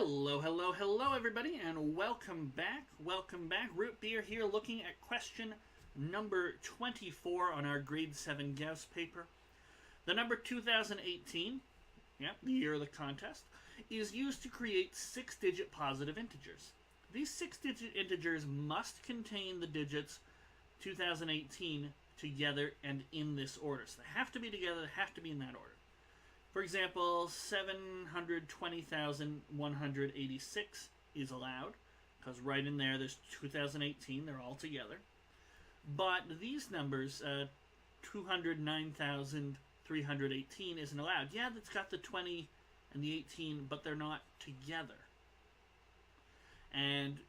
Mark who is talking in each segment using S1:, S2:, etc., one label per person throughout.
S1: Hello, hello, hello, everybody, and welcome back. Welcome back. Root Beer here looking at question number 24 on our grade 7 Gauss paper. The number 2018, the year of the contest, is used to create 6-digit positive integers. These 6-digit integers must contain the digits 2018 together and in this order. So they have to be together, they have to be in that order. For example, 720,186 is allowed, because right in there's 2018, they're all together. But these numbers, 209,318 isn't allowed. Yeah, that's got the 20 and the 18, but they're not together. And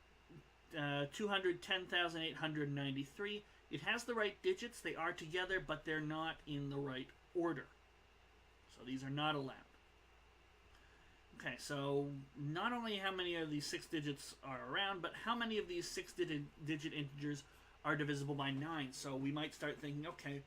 S1: 210,893, it has the right digits, they are together, but they're not in the right order. So these are not allowed. Okay, so not only how many of these 6 digits are around, but how many of these 6-digit integers are divisible by 9? So we might start thinking, okay,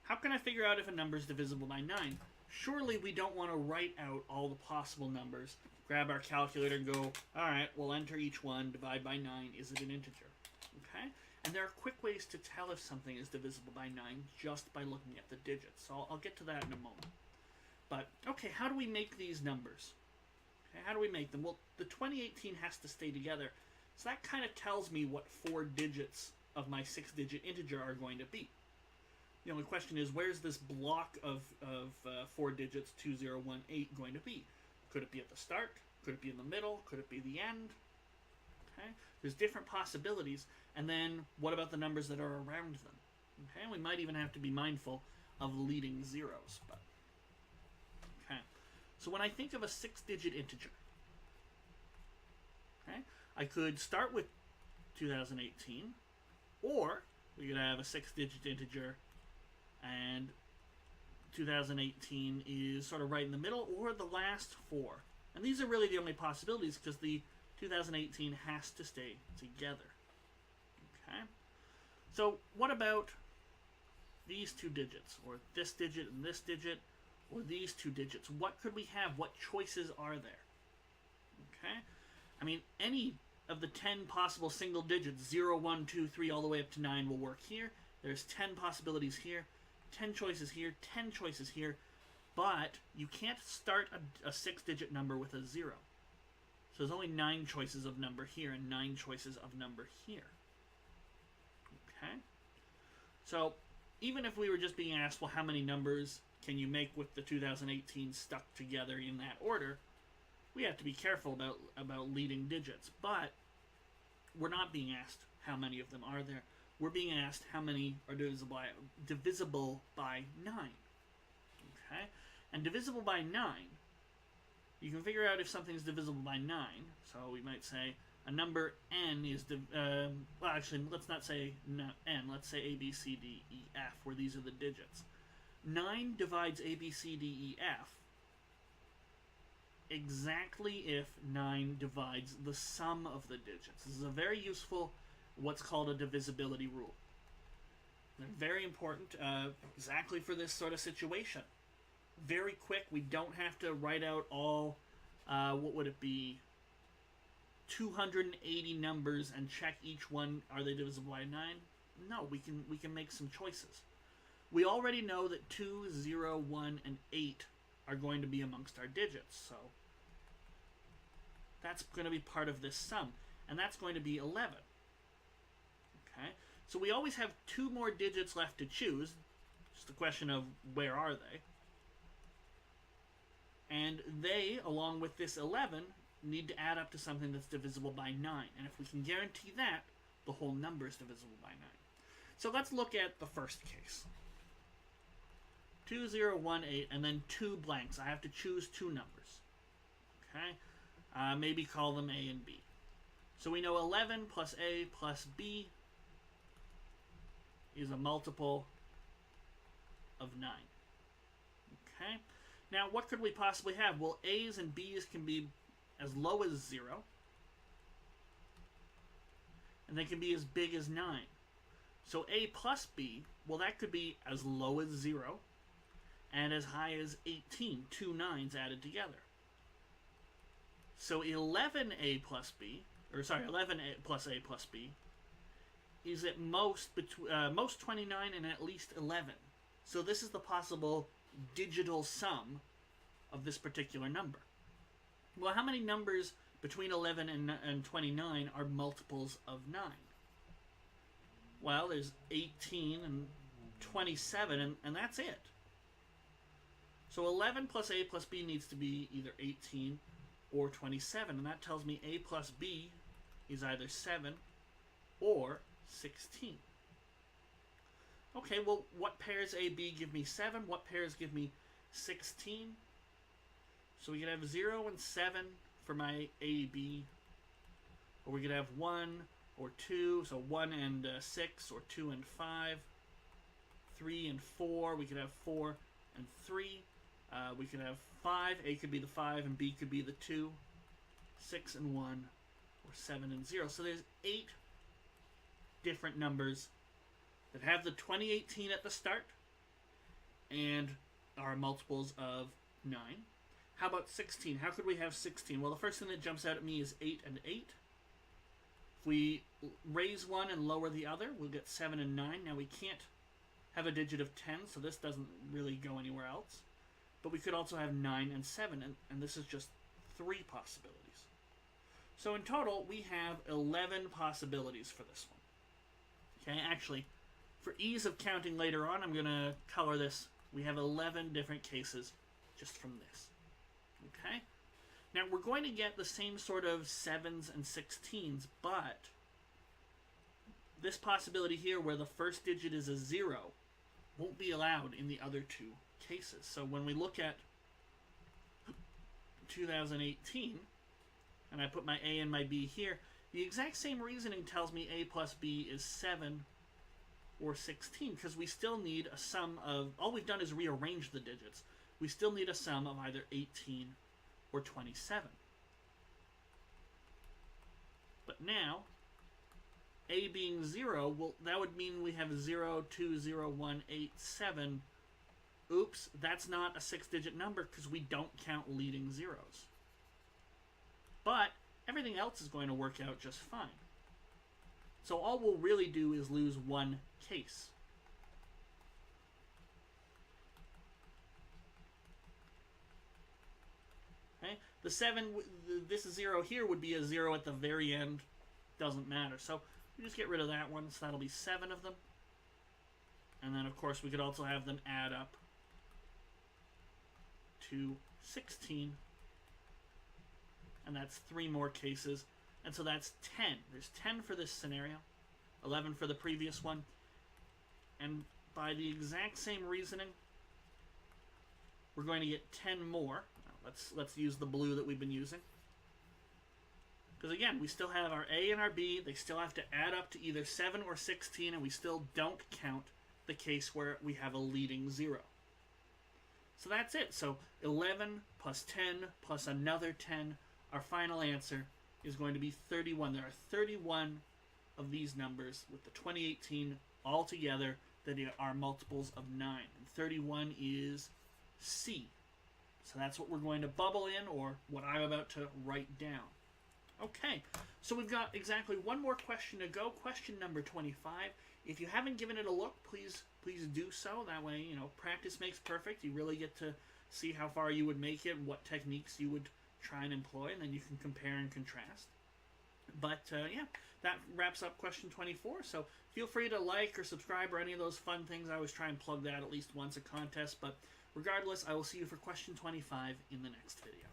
S1: how can I figure out if a number is divisible by 9? Surely we don't want to write out all the possible numbers, grab our calculator and go, alright, we'll enter each one, divide by 9, is it an integer? Okay? And there are quick ways to tell if something is divisible by 9 just by looking at the digits. So I'll get to that in a moment. But, okay, how do we make these numbers? Okay, how do we make them? Well, the 2018 has to stay together. So that kind of tells me what 4 digits of my 6-digit integer are going to be. The only question is, where's this block of 4 digits, 2018, going to be? Could it be at the start? Could it be in the middle? Could it be the end? Okay, there's different possibilities. And then, what about the numbers that are around them? Okay, we might even have to be mindful of leading zeros, but... So when I think of a 6-digit integer, okay, I could start with 2018, or we could have a 6-digit integer and 2018 is sort of right in the middle, or the last 4. And these are really the only possibilities because the 2018 has to stay together. Okay? So what about these 2 digits, or this digit and this digit? Or these 2 digits? What could we have? What choices are there? Okay? I mean, any of the 10 possible single digits, 0, 1, 2, 3, all the way up to 9 will work here. There's 10 possibilities here, 10 choices here, 10 choices here, but you can't start a 6-digit number with a 0. So there's only 9 choices of number here and 9 choices of number here. Okay? So, even if we were just being asked, well, how many numbers can you make with the 2018 stuck together in that order, we have to be careful about leading digits. But we're not being asked how many of them are there. We're being asked how many are divisible by 9. Okay? And divisible by 9, you can figure out if something's divisible by 9. So we might say a number n is, well, actually, let's not say n. Let's say A, B, C, D, E, F, where these are the digits. 9 divides A, B, C, D, E, F exactly if 9 divides the sum of the digits. This is a very useful, what's called a divisibility rule. They're very important exactly for this sort of situation. Very quick, we don't have to write out all, what would it be, 280 numbers and check each one, are they divisible by 9? No, we can make some choices. We already know that 2, 0, 1, and 8 are going to be amongst our digits, so that's going to be part of this sum, and that's going to be 11. Okay, so we always have 2 more digits left to choose, just a question of where are they, and they, along with this 11, need to add up to something that's divisible by 9, and if we can guarantee that, the whole number is divisible by 9. So let's look at the first case. 2, 0, 1, 8, and then 2 blanks. I have to choose 2 numbers. Okay? Maybe call them A and B. So we know 11 plus A plus B is a multiple of 9. Okay? Now, what could we possibly have? Well, A's and B's can be as low as 0, and they can be as big as 9. So A plus B, well, that could be as low as 0, and as high as 18, 2 9s added together. So 11a plus b, or sorry, 11a plus a plus b is at most most 29 and at least 11. So this is the possible digital sum of this particular number. Well, how many numbers between 11 and 29 are multiples of 9? Well, there's 18 and 27, and that's it. So 11 plus a plus b needs to be either 18 or 27, and that tells me a plus b is either 7 or 16. Okay, well, what pairs A, B give me 7? What pairs give me 16? So we could have 0 and 7 for my A, B. Or we could have 1 or 2, so 1 and 6, or 2 and 5. 3 and 4, we could have 4 and 3. We could have 5, A could be the 5 and B could be the 2. 6 and 1, or 7 and 0. So there's 8 different numbers that have the 2018 at the start and are multiples of 9. How about 16? How could we have 16? Well, the first thing that jumps out at me is 8 and 8. If we raise one and lower the other, we'll get 7 and 9. Now we can't have a digit of 10, so this doesn't really go anywhere else. But we could also have 9 and 7, and this is just 3 possibilities. So in total, we have 11 possibilities for this one. Okay, actually, for ease of counting later on, I'm going to color this. We have 11 different cases just from this. Okay? Now, we're going to get the same sort of 7s and 16s, but this possibility here where the first digit is a 0 won't be allowed in the other two cases. So when we look at 2018, and I put my A and my B here, the exact same reasoning tells me A plus B is 7 or 16, because we still need a sum of, all we've done is rearrange the digits. We still need a sum of either 18 or 27. But now, A being 0, well, that would mean we have 0, 2, 0, 1, 8, 7. Oops, that's not a 6-digit number because we don't count leading zeros. But everything else is going to work out just fine. So all we'll really do is lose one case. Okay? The 7, this 0 here would be a 0 at the very end. Doesn't matter. So we just get rid of that one, so that'll be 7 of them. And then, of course, we could also have them add up to 16. And that's 3 more cases. And so that's 10. There's 10 for this scenario, 11 for the previous one. And by the exact same reasoning, we're going to get 10 more. Now, let's use the blue that we've been using. Because again, we still have our A and our B. They still have to add up to either 7 or 16, and we still don't count the case where we have a leading 0. So that's it. So 11 plus 10 plus another 10. Our final answer is going to be 31. There are 31 of these numbers with the 2018 all together that are multiples of 9. And 31 is C. So that's what we're going to bubble in, or what I'm about to write down. Okay, so we've got exactly one more question to go. Question number 25. If you haven't given it a look, please do so. That way, practice makes perfect. You really get to see how far you would make it, what techniques you would try and employ, and then you can compare and contrast. But yeah, that wraps up question 24. So feel free to like or subscribe or any of those fun things. I always try and plug that at least once a contest. But regardless, I will see you for question 25 in the next video.